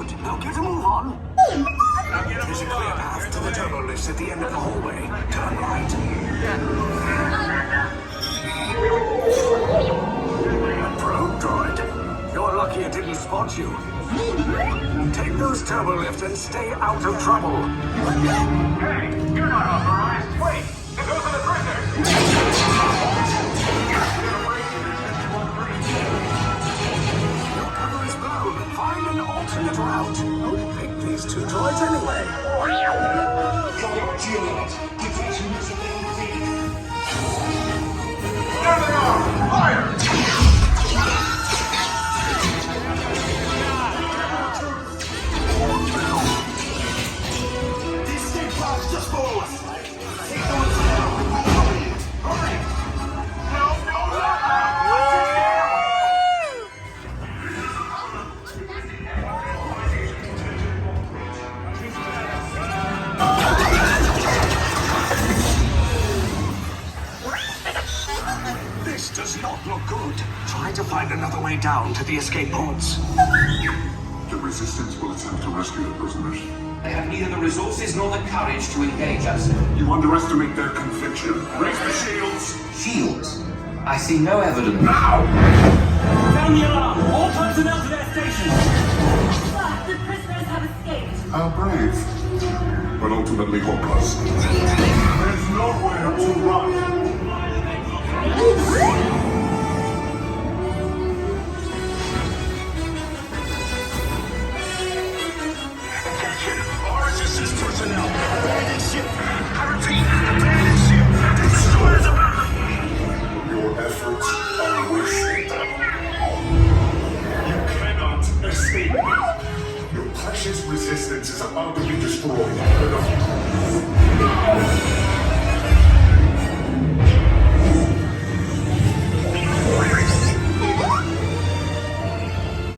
Good. Now get a move on. There's a clear path to the turbo lifts at the end of the hallway. Turn right. A probe droid. You're lucky it didn't spot you. Take those turbo lifts and stay out of trouble. Hey, you're not authorized. Wait, those are the prisoners. Your cover is blown. Find an alternate route. Pick these two droids anyway. There they are! Fire! Just follow us. Hurry! This does not look good. Try to find another way down to the escape pods. The Resistance will attempt to rescue the prisoners. They have neither the resources nor the courage to engage us. You underestimate their conviction. Raise the shields! Shields? I see no evidence. Now! Sound the alarm! All personnel to their stations! But the prisoners have escaped. How brave. But ultimately hopeless. There's nowhere to run. All resistance personnel. Abandon ship. I repeat, abandon ship. Destroyers around. Your efforts are wasted. You cannot escape me. Your precious resistance is about to be destroyed.